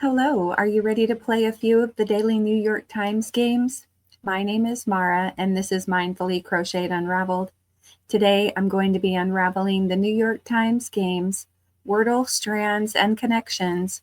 Hello, are you ready to play a few of the daily New York Times games? My name is Mara, and this is Mindfully Crocheted Unraveled. Today, I'm going to be unraveling the New York Times games, WORDLE, Strands, and Connections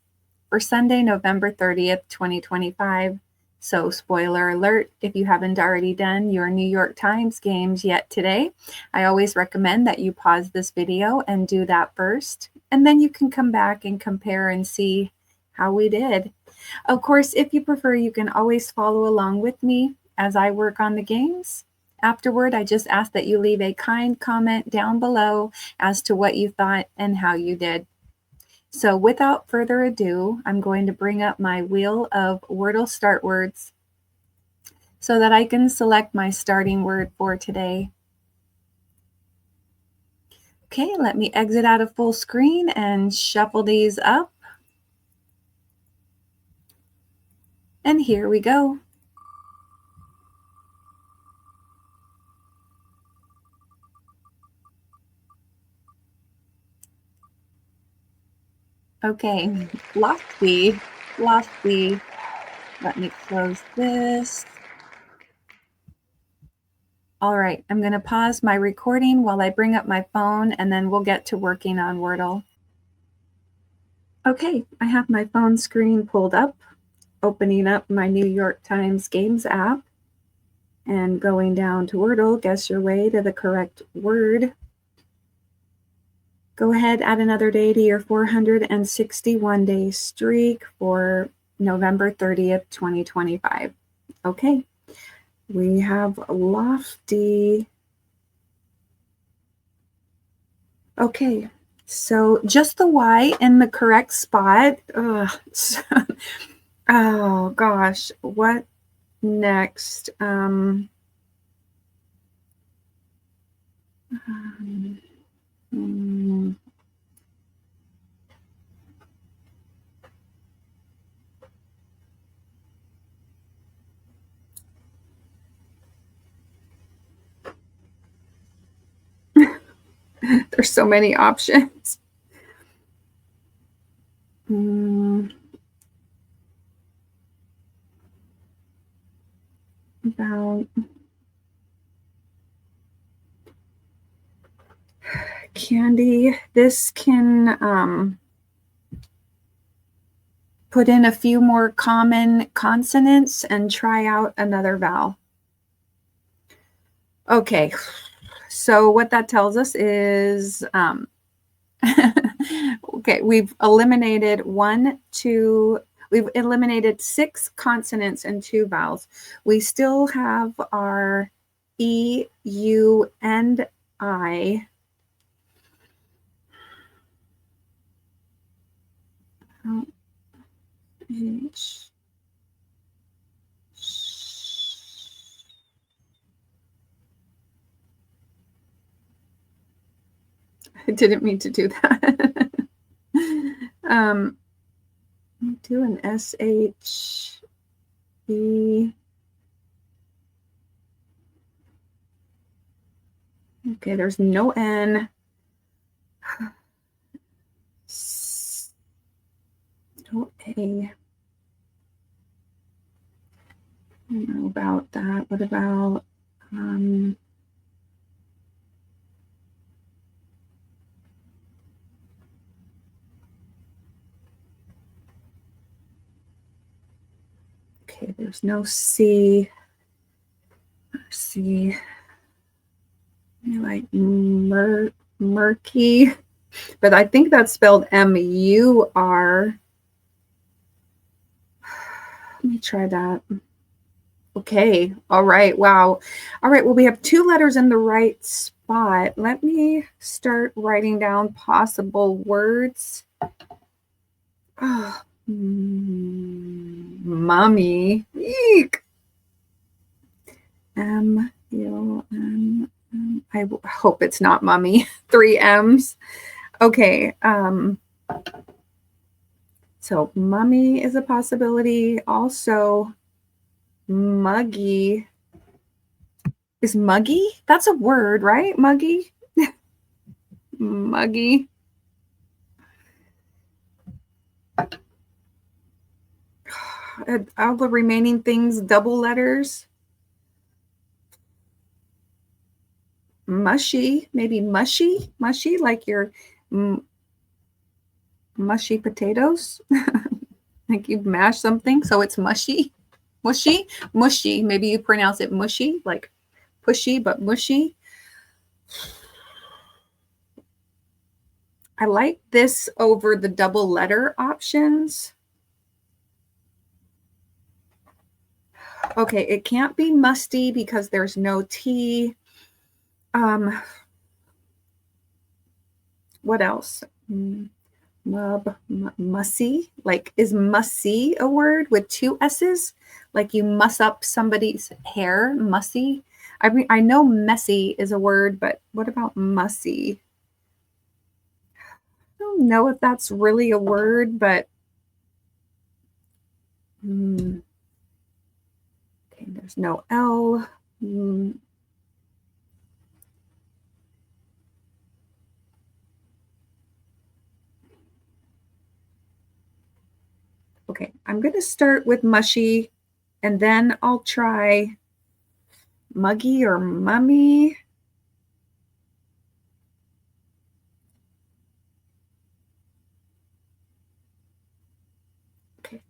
for Sunday, November 30th, 2025. So, spoiler alert, if you haven't already done your New York Times games yet today, I always recommend that you pause this video and do that first, and then you can come back and compare and see how we did. Of course, if you prefer, you can always follow along with me as I work on the games. Afterward, I just ask that you leave a kind comment down below as to what you thought and how you did. So without further ado, I'm going to bring up my wheel of Wordle start words so that I can select my starting word for today. Okay, let me exit out of full screen and shuffle these up. And here we go. Okay, lofty. Let me close this. All right, I'm going to pause my recording while I bring up my phone, and then we'll get to working on Wordle. Okay, I have my phone screen pulled up, opening up my New York Times Games app, and going down to Wordle, guess your way to the correct word. Go ahead, add another day to your 461-day streak for November 30th, 2025. Okay, we have lofty. Okay, so just the Y in the correct spot. Oh gosh, what next? There's so many options. About candy. This can put in a few more common consonants and try out another vowel. Okay, so what that tells us is, okay, we've eliminated we've eliminated 6 consonants and 2 vowels. We still have our E, U, and I. H. I didn't mean to do that. Do an SH, E. Okay, there's no N. No A. I don't know about that. What about okay, there's no C. C. Like murky, but I think that's spelled M-U-R. Let me try that. Okay, all right, wow. All right, well, we have 2 letters in the right spot. Let me start writing down possible words. Oh, mommy. Eek. M-U-M. I hope it's not mummy. 3 M's. Okay. So mummy is a possibility. Also, muggy. Is muggy? That's a word, right? Muggy? Muggy. all the remaining things, double letters. Mushy, maybe mushy, like your mushy potatoes. Like you mash something, so it's mushy. Mushy. Maybe you pronounce it mushy, like pushy, but mushy. I like this over the double letter options. Okay, it can't be musty because there's no T. What else? Mussy. Like, is mussy a word with two S's? Like you muss up somebody's hair, mussy. I mean, I know messy is a word, but what about mussy? I don't know if that's really a word, but okay, there's no L. Okay, I'm going to start with mushy, and then I'll try muggy or mummy. Okay.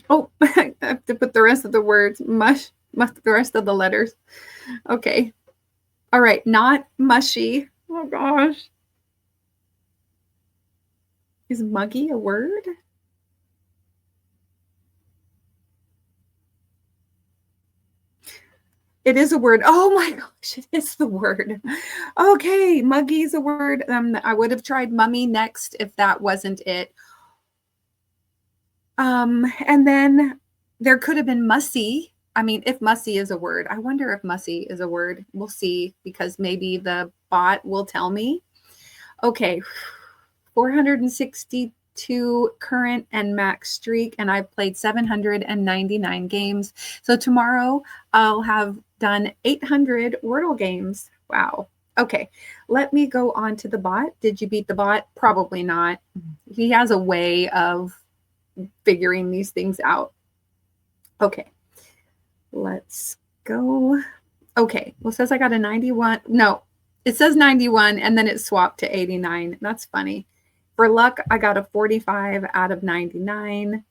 Oh, I have to put the rest of the words, the rest of the letters. Okay. All right, not mushy. Oh gosh. Is muggy a word? It is a word. Oh my gosh, it is the word. Okay, muggy is a word. I would have tried mummy next if that wasn't it. And then there could have been mussy. I mean, if mussy is a word, I wonder if mussy is a word. We'll see, because maybe the bot will tell me. Okay, 462 current and max streak, and I've played 799 games. So tomorrow I'll have done 800 Wordle games. Wow. Okay, let me go on to the bot. Did you beat the bot? Probably not. He has a way of figuring these things out. Okay, let's go. Okay, well, it says I got a 91. No, it says 91 and then it swapped to 89. That's funny. For luck, I got a 45 out of 99.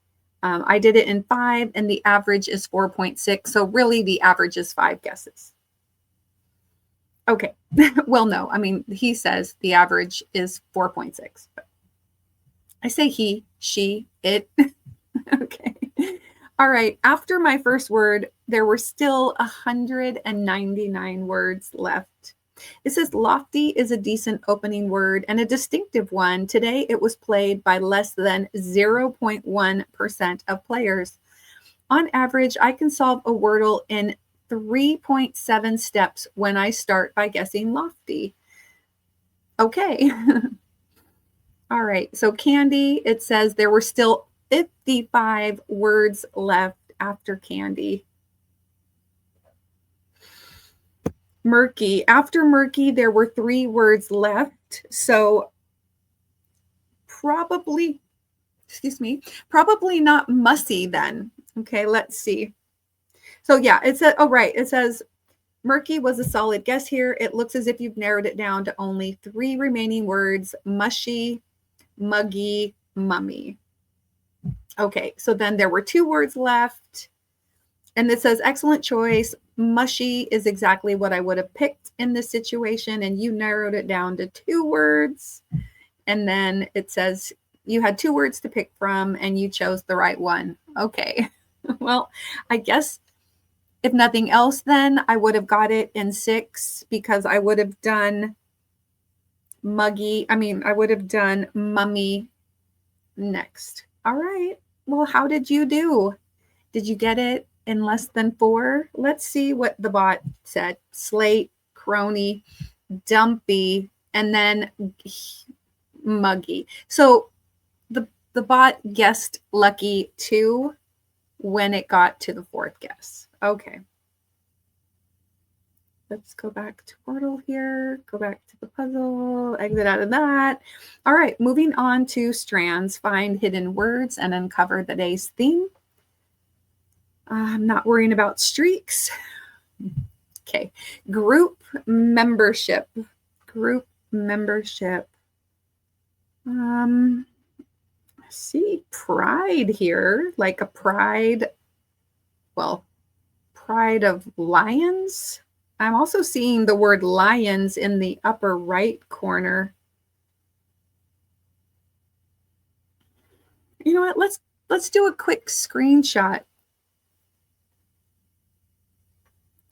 I did it in 5 and the average is 4.6. So really the average is 5 guesses. Okay, well, no, I mean, he says the average is 4.6. But I say he, she, it. Okay. All right. After my first word, there were still 199 words left. It says lofty is a decent opening word and a distinctive one. Today, it was played by less than 0.1% of players. On average, I can solve a Wordle in 3.7 steps when I start by guessing lofty. Okay. All right. So candy, it says there were still 55 words left after candy. Murky. After murky, there were 3 words left. So probably not mussy then. Okay, let's see. So yeah, it said, oh, right. It says murky was a solid guess here. It looks as if you've narrowed it down to only 3 remaining words: mushy, muggy, mummy. Okay, so then there were 2 words left. And it says, excellent choice. Mushy is exactly what I would have picked in this situation. And you narrowed it down to 2 words. And then it says you had 2 words to pick from and you chose the right one. Okay. Well, I guess if nothing else, then I would have got it in 6 because I would have done I would have done mummy next. All right. Well, how did you do? Did you get it in less than 4? Let's see what the bot said. Slate, crony, dumpy, and then muggy. So the bot guessed lucky 2 when it got to the 4th guess. Okay. let's go back to Wordle here, go back to the puzzle, exit out of that. All right, moving on to strands. Find hidden words and uncover the day's theme. I'm not worrying about streaks. Okay, group membership. Group membership. I see pride here, like a pride, well, pride of lions. I'm also seeing the word lions in the upper right corner. You know what? Let's do a quick screenshot.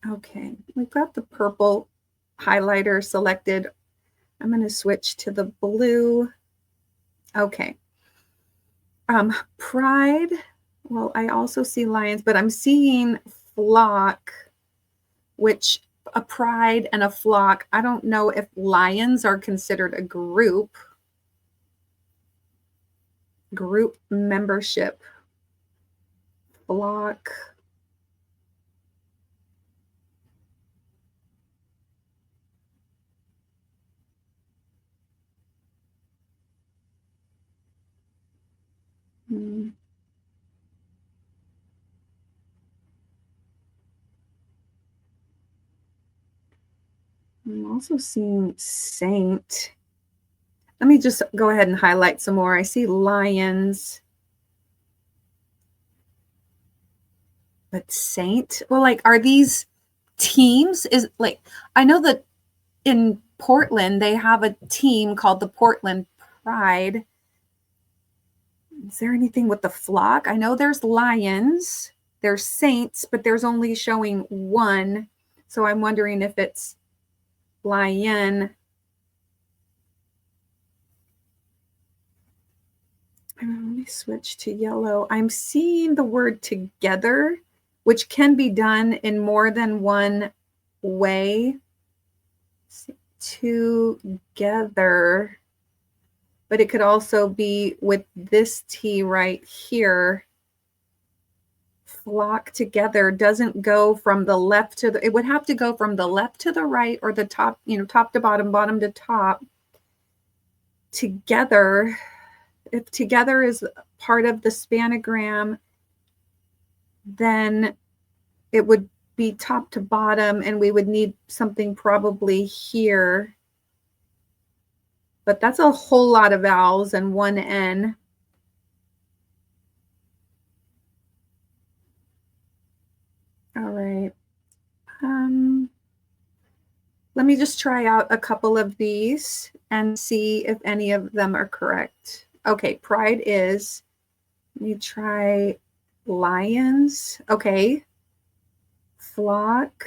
Okay, we've got the purple highlighter selected. I'm going to switch to the blue. Okay. Pride. Well, I also see lions, but I'm seeing flock, which a pride and a flock. I don't know if lions are considered a group. Group membership. Flock. I'm also seeing saint. Let me just go ahead and highlight some more. I see lions. But saint? Well, like, are these teams? Is like, I know that in Portland, they have a team called the Portland Pride. Is there anything with the flock? I know there's lions, there's saints, but there's only showing one. So I'm wondering if it's lion. Let me switch to yellow. I'm seeing the word together, which can be done in more than one way. Together. But it could also be with this T right here. Flock together doesn't go from the left to the, it would have to go from the left to the right, or the top, top to bottom, bottom to top. Together, if together is part of the spanogram, then it would be top to bottom, and we would need something probably here. But that's a whole lot of vowels and one N. All right. Let me just try out a couple of these and see if any of them are correct. Okay, pride is, let me try lions. Okay. Flock.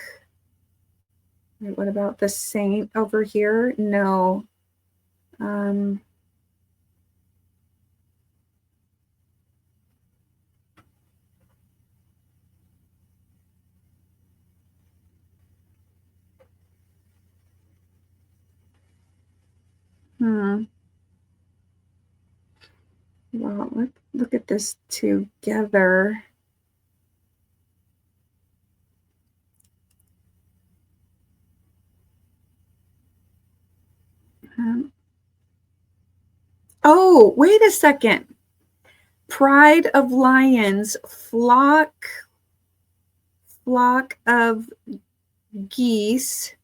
Wait, what about the saint over here? No. Well, let's look at this together. Oh, wait a second. Pride of lions, flock of geese.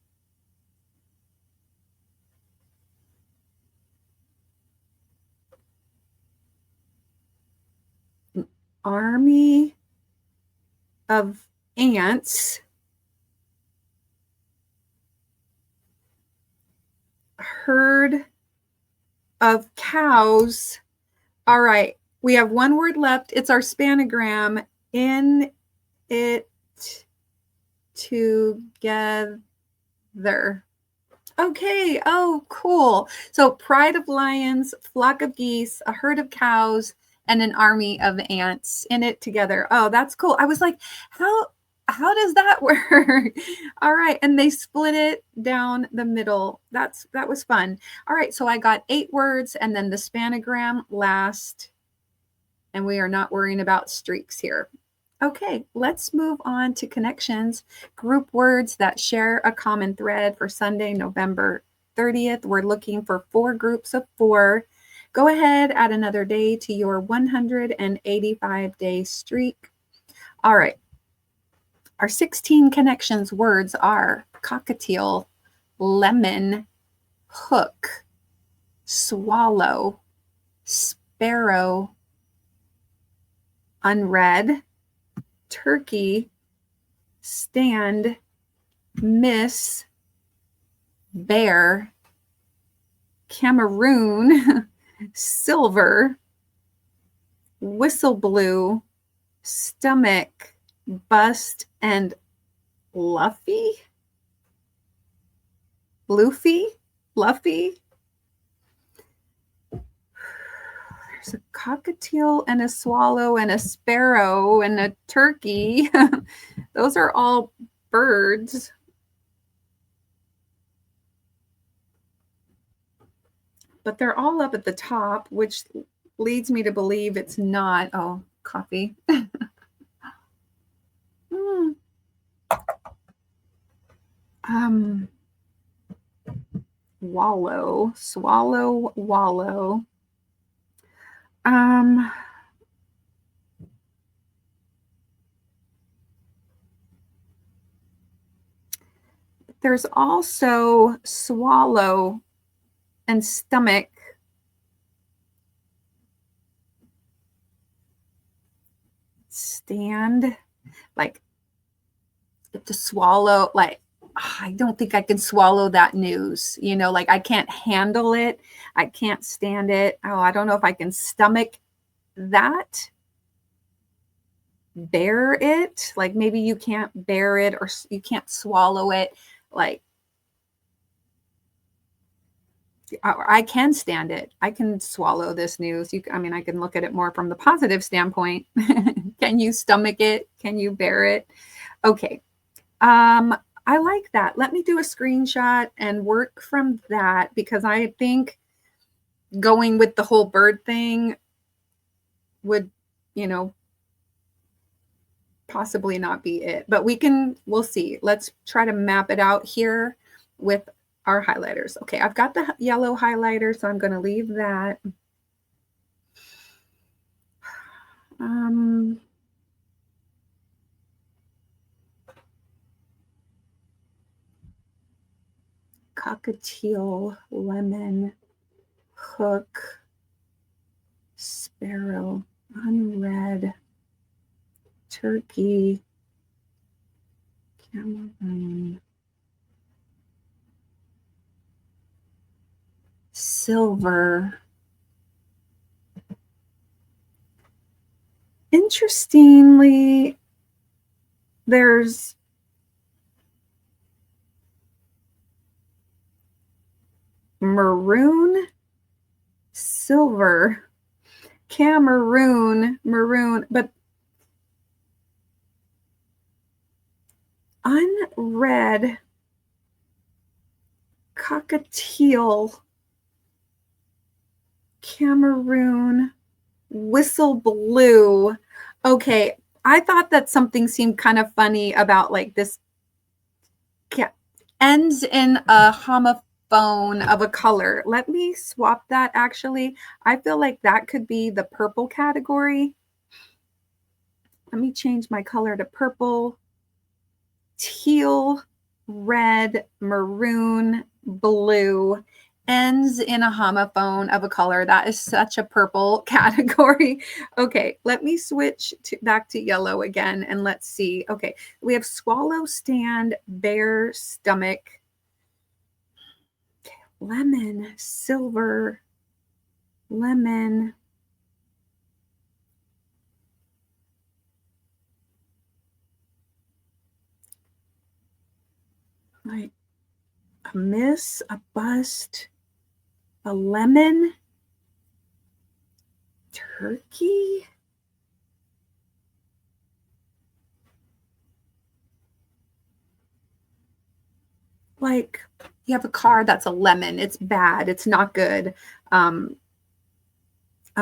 Army of ants. Herd of cows. All right, we have one word left. It's our spanogram. In it together. Okay, oh, cool. So pride of lions, flock of geese, a herd of cows, and an army of ants in it together. Oh, that's cool. I was like, how does that work? All right, and they split it down the middle. That was fun. All right, so I got 8 words and then the spanogram last, and we are not worrying about streaks here. Okay, let's move on to connections. Group words that share a common thread for Sunday, November 30th. We're looking for 4 groups of 4. Go ahead, add another day to your 185-day streak. All right. Our 16 connections words are cockatiel, lemon, hook, swallow, sparrow, unread, turkey, stand, miss, bear, Cameroon, silver, whistle blue, stomach, bust, and Luffy? Luffy? There's a cockatiel and a swallow and a sparrow and a turkey. Those are all birds. But they're all up at the top, which leads me to believe it's not. Oh, coffee. Wallow, swallow, wallow. There's also swallow and stomach. Stand, like to swallow, like I don't think I can swallow that news, you know, like I can't handle it. I can't stand it. Oh, I don't know if I can stomach that. Bear it, like maybe you can't bear it or you can't swallow it. Like I can stand it. I can swallow this news. I mean, I can look at it more from the positive standpoint. Can you stomach it? Can you bear it? Okay. I like that. Let me do a screenshot and work from that, because I think going with the whole bird thing would, you know, possibly not be it, but we'll see. Let's try to map it out here with our highlighters. Okay, I've got the yellow highlighter, so I'm going to leave that. Cockatiel, lemon, hook, sparrow, unread, turkey, Cameroon, silver. Interestingly, there's maroon, silver, Cameroon, maroon, but unread, cockatiel, Cameroon, whistle blue. Okay, I thought that something seemed kind of funny about like this ends in a homophone of a color. Let me swap that actually. I feel like that could be the purple category. Let me change my color to purple, teal, red, maroon, blue. Ends in a homophone of a color. That is such a purple category. Okay, let me switch back to yellow again and let's see. Okay, we have swallow, stand, bear, stomach, okay, lemon, silver, lemon, like a miss, a bust, a lemon, turkey. Like you have a car that's a lemon. It's bad. It's not good. A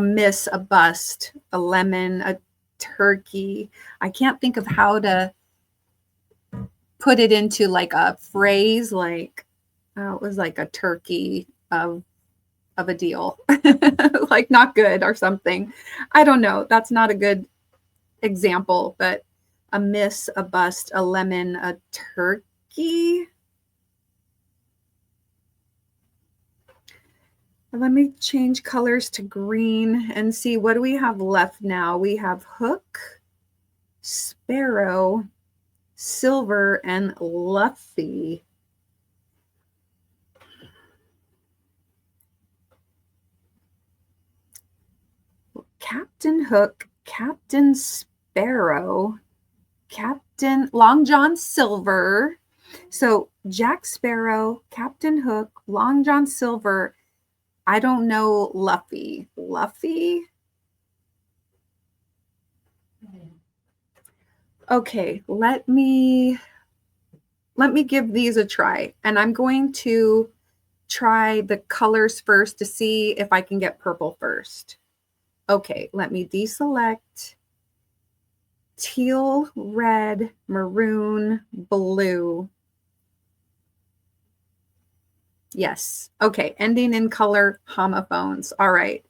miss, a bust, a lemon, turkey. I can't think of how to put it into like a phrase, like it was like a turkey of a deal, like not good or something. I don't know. That's not a good example, but a miss, a bust, a lemon, a turkey. Let me change colors to green and see what do we have left now. We have hook, sparrow, silver, and luffy. Captain Hook, Captain Sparrow, Captain Long John Silver. So Jack Sparrow, Captain Hook, Long John Silver. I don't know Luffy. Luffy? Okay, let me give these a try. And I'm going to try the colors first to see if I can get purple first. Okay, let me deselect teal, red, maroon, blue. Yes. Okay. Ending in color, homophones. All right.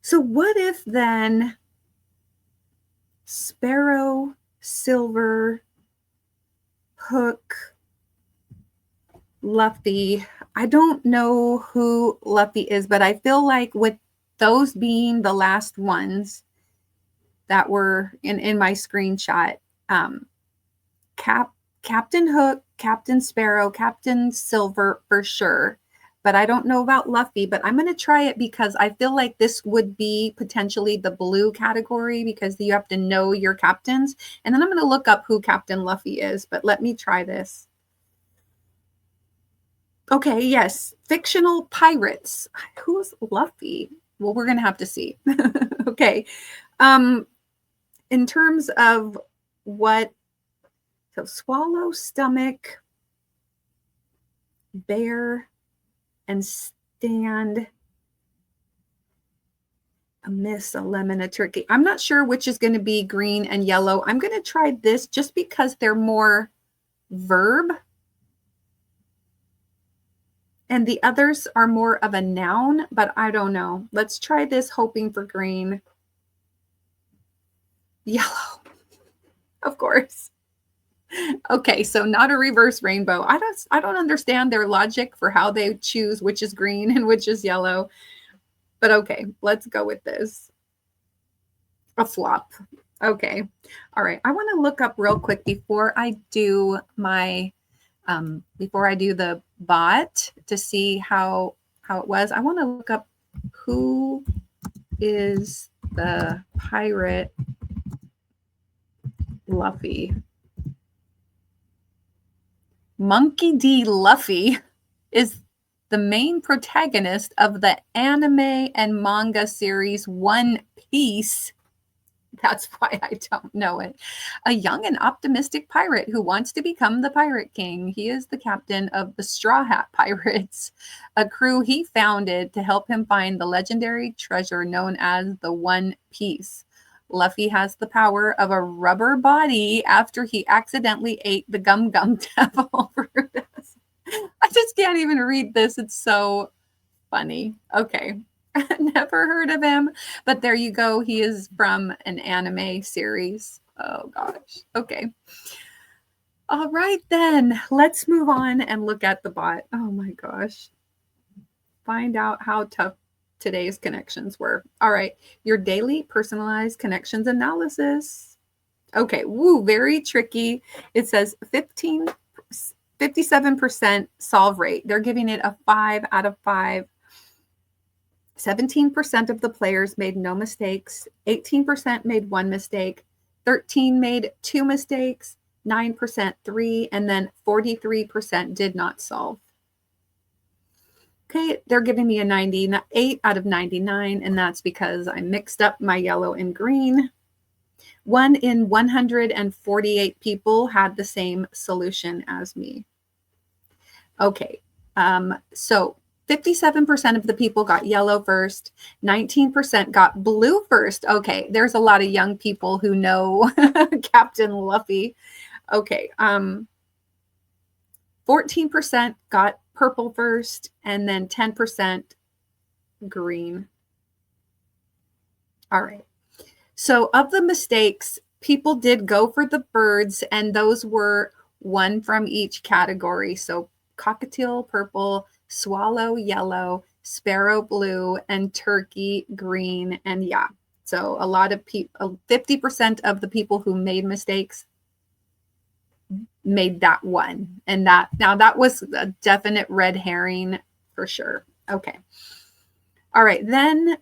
So what if then sparrow, silver, hook, Luffy. I don't know who Luffy is, but I feel like with those being the last ones that were in my screenshot, Captain Hook, Captain Sparrow, Captain Silver for sure. But I don't know about Luffy, but I'm going to try it because I feel like this would be potentially the blue category because you have to know your captains. And then I'm going to look up who Captain Luffy is, but let me try this. Okay, yes, fictional pirates. Who's Luffy? Well, we're going to have to see. Okay. In terms of what, so swallow, stomach, bear, and stand, a miss, a lemon, a turkey. I'm not sure which is going to be green and yellow. I'm going to try this just because they're more verb. And the others are more of a noun, but I don't know. Let's try this, hoping for green. Yellow, of course. Okay, so not a reverse rainbow. I don't understand their logic for how they choose which is green and which is yellow. But okay, let's go with this. A flop. Okay. All right. I want to look up real quick before I do my before I do the bot to see how it was. I want to look up who is the pirate Luffy. Monkey D. Luffy is the main protagonist of the anime and manga series One Piece. That's why I don't know it. A young and optimistic pirate who wants to become the Pirate King. He is the captain of the Straw Hat Pirates, a crew he founded to help him find the legendary treasure known as the One Piece. Luffy has the power of a rubber body after he accidentally ate the Gum Gum Devil fruit. I just can't even read this. It's so funny. Okay. Never heard of him, but there you go. He is from an anime series. Oh gosh. Okay. All right, then let's move on and look at the bot. Oh my gosh. Find out how tough today's connections were. All right. Your daily personalized connections analysis. Okay. Woo, very tricky. It says 57% solve rate. They're giving it a 5 out of 5. 17% of the players made no mistakes, 18% made 1 mistake, 13 made 2 mistakes, 9% 3, and then 43% did not solve. Okay, they're giving me a 98 out of 99, and that's because I mixed up my yellow and green. 1 in 148 people had the same solution as me. Okay, so 57% of the people got yellow first. 19% got blue first. Okay, there's a lot of young people who know Captain Luffy. Okay, 14% got purple first, and then 10% green. All right. So of the mistakes, people did go for the birds, and those were one from each category. So cockatiel purple, swallow yellow, sparrow blue, and turkey green. And yeah, so a lot of people, 50% of the people who made mistakes made that one. And that was a definite red herring for sure. Okay. All right. Then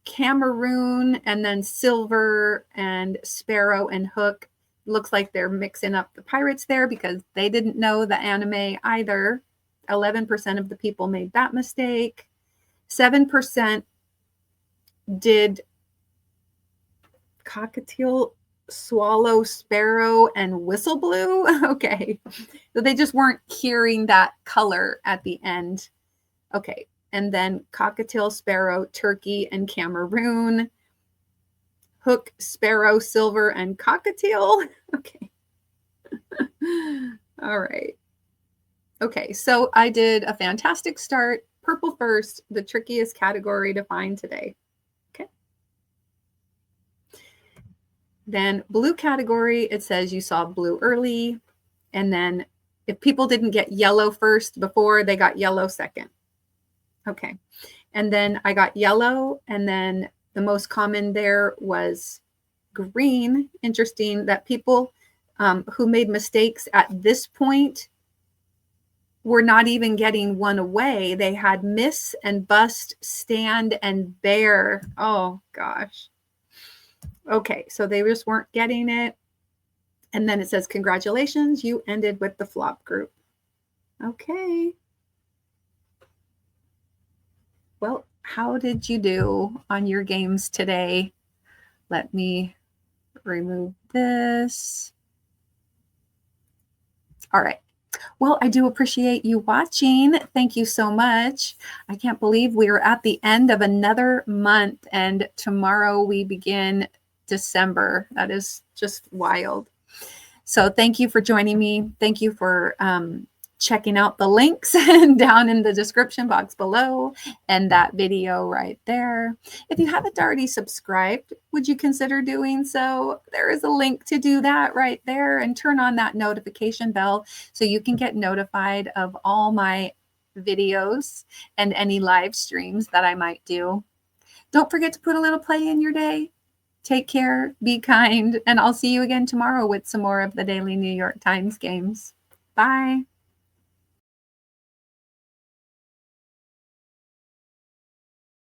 Cameroon, and then silver and sparrow and hook. Looks like they're mixing up the pirates there because they didn't know the anime either. 11% of the people made that mistake. 7% did cockatiel, swallow, sparrow, and whistle blue. Okay. So they just weren't hearing that color at the end. Okay. And then cockatiel, sparrow, turkey, and Cameroon. Hook, sparrow, silver, and cockatiel. Okay. All right. Okay, so I did a fantastic start. Purple first, the trickiest category to find today. Okay. Then blue category, it says you saw blue early. And then if people didn't get yellow first before, they got yellow second. Okay. And then I got yellow, and then the most common there was green. Interesting that people who made mistakes at this point were not even getting one away. They had miss and bust, stand and bear. Oh gosh. Okay, so they just weren't getting it. And then it says, congratulations, you ended with the flop group. Okay. Well, how did you do on your games today? Let me remove this. All right. Well, I do appreciate you watching. Thank you so much. I can't believe we are at the end of another month, and tomorrow we begin December. That is just wild. So thank you for joining me. Thank you for checking out the links down in the description box below and that video right there. If you haven't already subscribed, would you consider doing so? There is a link to do that right there, and turn on that notification bell so you can get notified of all my videos and any live streams that I might do. Don't forget to put a little play in your day. Take care, be kind, and I'll see you again tomorrow with some more of the daily New York Times games. Bye.